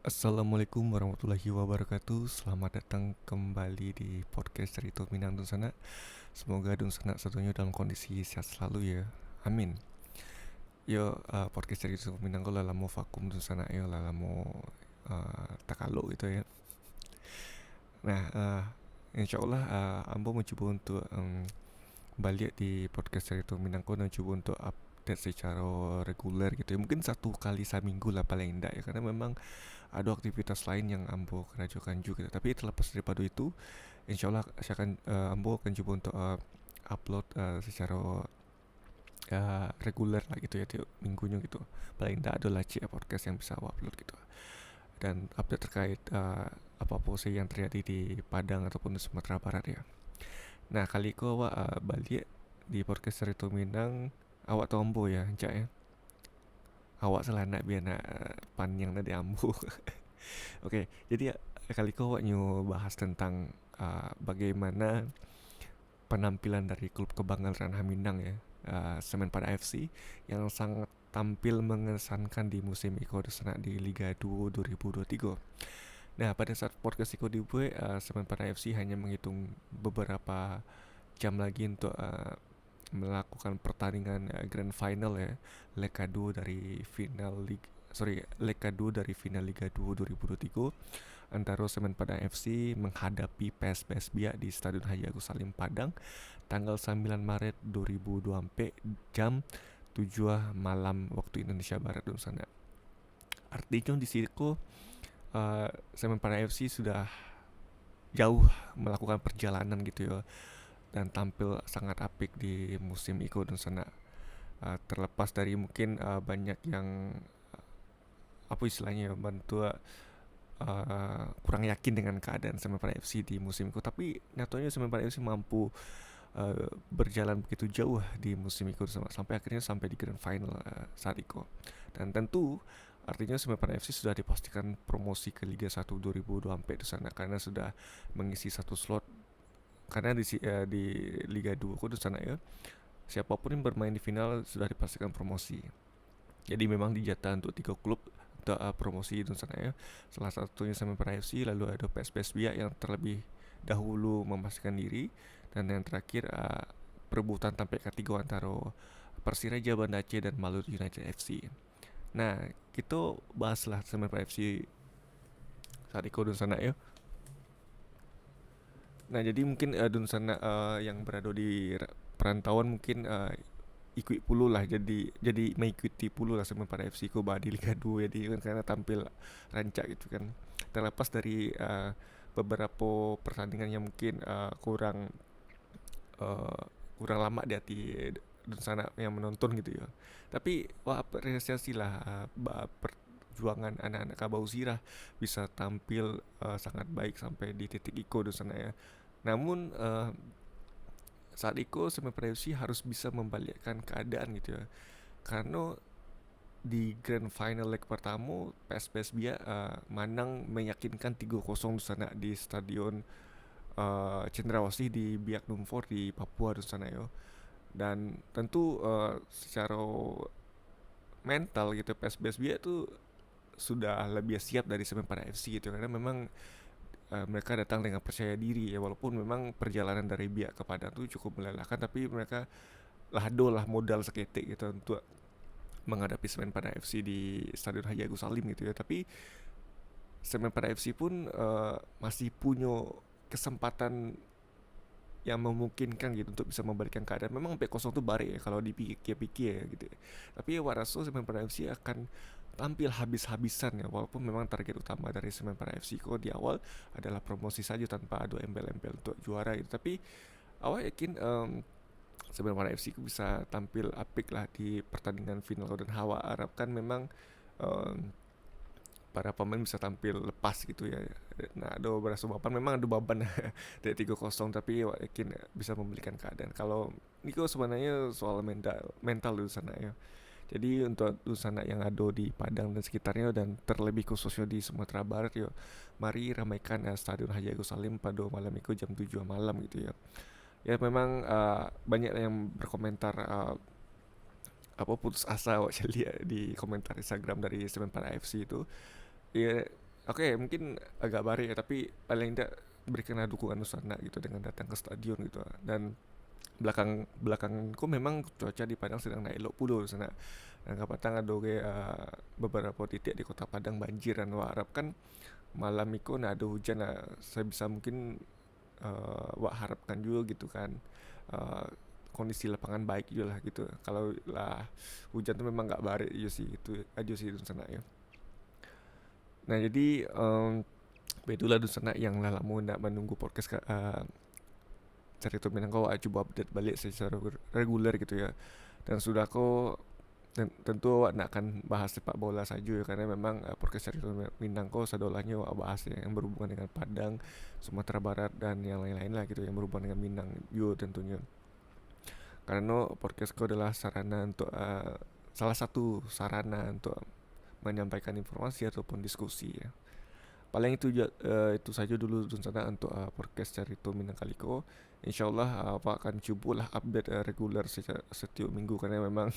Assalamualaikum warahmatullahi wabarakatuh. Selamat datang kembali di podcast Cerita Minang Dunsana. Semoga Dunsana satunya dalam kondisi sehat selalu ya. Amin. Podcast Cerita Minang ko lalamu vakum Dunsana yo lalamu takalo gitu ya. Nah, insyaallah ambo mencoba untuk balik di podcast Cerita Minang ko dan coba untuk update secara reguler gitu ya. Mungkin satu kali seminggu lah paling enggak ya, karena memang ada aktivitas lain yang ambo kerjakan juga. Tapi terlepas daripada itu, insyaallah ambo akan coba untuk upload secara reguler lah gitu ya, tiap minggunya gitu. Paling tidak ada lah podcast yang bisa upload gitu. Dan update terkait apa-apa sih yang terjadi di Padang ataupun di Sumatera Barat ya. Nah, kali ko awak balik di podcast Cerita Minang, awak tombo ya, Cak ya. Awak salah nak biar nak panjang tadi ambo. Oke, jadi kali kau nyu bahas tentang bagaimana penampilan dari klub kebanggaan Ranah Minang ya, Semen Pada FC yang sangat tampil mengesankan di musim Iko Desana di Liga 2 2023. Nah, pada saat podcast Iko dibuat, Semen Pada FC hanya menghitung beberapa jam lagi untuk melakukan pertandingan grand final ya, leg kedua dari final leg kedua dari final Liga 2 2023 antara Semen Padang FC menghadapi PSPS Biak di Stadion Haji Agus Salim Padang tanggal 9 Maret 2024 jam 7 malam waktu Indonesia Barat dan sana. Artinya di situ Semen Padang FC sudah jauh melakukan perjalanan gitu ya, dan tampil sangat apik di musim itu dan sana. Terlepas dari mungkin banyak yang apa istilahnya ya, bantu kurang yakin dengan keadaan Semen FC di musim itu, tapi nyatanya Semen FC mampu berjalan begitu jauh di musim itu sampai akhirnya sampai di grand final saat itu. Dan tentu artinya Semen FC sudah dipastikan promosi ke Liga 1 2024 di sana karena sudah mengisi satu slot, karena di Liga 2 itu di sana ya, siapapun yang bermain di final sudah dipastikan promosi. Jadi memang dijatah untuk 3 klub untuk promosi di sana ya. Salah satunya Semen FC, lalu ada PSPS Biak yang terlebih dahulu memastikan diri, dan yang terakhir perebutan sampai ketiga antara Persiraja Banda Aceh dan Maluku United FC. Nah, kita bahaslah Semen FC saat itu di sana ya. Nah, jadi mungkin Dun sana yang berada di perantauan mungkin ikut puluh lah, jadi mengikuti puluh lah sama pada FC ko di Liga 2 jadi kan, karena tampil rancak gitu kan. Terlepas dari beberapa pertandingan yang mungkin uh, kurang lama di hati dan sana yang menonton gitu ya. Tapi wah, apresiasi lah perjuangan anak-anak Kabau Zirah bisa tampil sangat baik sampai di titik Iko di sana ya. Namun saat itu Semen FC harus bisa membalikkan keadaan gitu ya. Karena di grand final leg pertama PSPS Bia Manang meyakinkan 3-0 di sana di stadion Cendrawasih di Biak Numfor di Papua di sana ya. Dan tentu secara mental gitu PSPS Bia itu sudah lebih siap dari Semen FC gitu, karena memang mereka datang dengan percaya diri ya, walaupun memang perjalanan dari Biak ke Padang itu cukup melelahkan, tapi mereka lah modal seketik gitu untuk menghadapi Semen Padang FC di Stadion Haji Agus Salim gitu ya. Tapi Semen Padang FC pun masih punya kesempatan yang memungkinkan gitu untuk bisa membalikkan keadaan. Memang back kosong tuh bare ya kalau dipikir-pikir ya gitu ya. Tapi ya Waraso Semen Padang FC akan tampil habis-habisan ya, walaupun memang target utama dari Semen Padang FC kok di awal adalah promosi saja tanpa ada embel-embel untuk juara gitu. Tapi awak yakin sebenarnya FC bisa tampil apik lah di pertandingan final, dan Hawa harapkan memang um, para pemain bisa tampil lepas gitu ya. Nah, ada beberapa beban, memang ada beban dari 3-0, tapi yakin bisa memberikan keadaan. Kalau Niko sebenarnya soal mental di sana ya. Jadi untuk di sana yang ada di Padang dan sekitarnya, dan terlebih khususnya di Sumatera Barat yo, mari ramaikan Stadion Haji Agus Salim pada malam itu jam 7 malam gitu ya. Ya memang banyak yang berkomentar apa putus asa, saya lihat di komentar Instagram dari Semen Para FC itu ya. Oke, mungkin agak bare ya, tapi paling tidak berikanlah dukungan Nusana gitu dengan datang ke stadion gitu. Dan belakangku memang cuaca di Padang sedang naik elok puluh sana. Dan kapatang ada beberapa titik di kota Padang banjir dan wak harapkan malam itu nak ada hujan lah. Saya bisa mungkin wak harapkan juga gitu kan. Uh, Kondisi lapangan baik juga lah gitu. Kalau lah hujan tuh memang nggak baik aja sih itu aja sih di sana ya. Nah jadi betulah di sana yang lah lama nak menunggu podcast cerita Minang kau coba update balik secara reguler gitu ya. Dan sudah kau tentu awak nak akan bahas sepak bola saja ya, karena memang podcast cerita Minang kau sadolanya awak bahas yang berhubungan dengan Padang, Sumatera Barat dan yang lain-lain lah gitu yang berhubungan dengan Minang juga tentunya. Karena podcast kau adalah sarana untuk salah satu sarana untuk menyampaikan informasi ataupun diskusi ya. Paling itu saja dulu sana untuk podcast Cerita Minang Kaliko. Insyaallah apa akan cuba lah update regular setiap minggu karena memang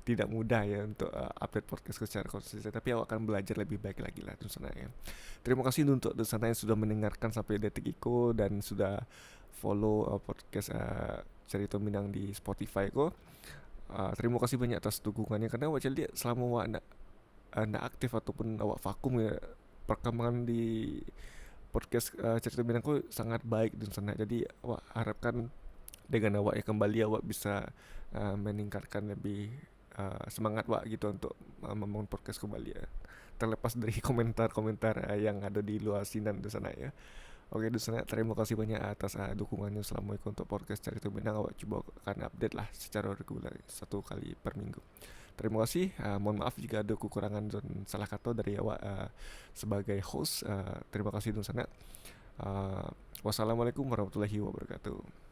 tidak mudah ya untuk update podcast secara konsisten, tapi awak akan belajar lebih baik lagi lah sana ya. Terima kasih untuk sana yang sudah mendengarkan sampai detik itu dan sudah follow podcast Cerita Minang di Spotify ko. Terima kasih banyak atas dukungannya karena awak jadi selama awak nak aktif ataupun awak vakum ya, perkembangan di podcast Cerita Minangku sangat baik dan sana. Jadi awak harapkan dengan awak yang kembali awak bisa meningkatkan lebih semangat awak gitu untuk membangun podcast kembali ya. Terlepas dari komentar-komentar yang ada di luar sinan di sana ya. Oke, di sana terima kasih banyak atas dukungannya selama itu untuk podcast Cerita Minang. Awak coba akan update lah secara reguler satu kali per minggu. Terima kasih. Mohon maaf jika ada kekurangan dan salah kata dari awak sebagai host. Terima kasih di sana. Wassalamualaikum warahmatullahi wabarakatuh.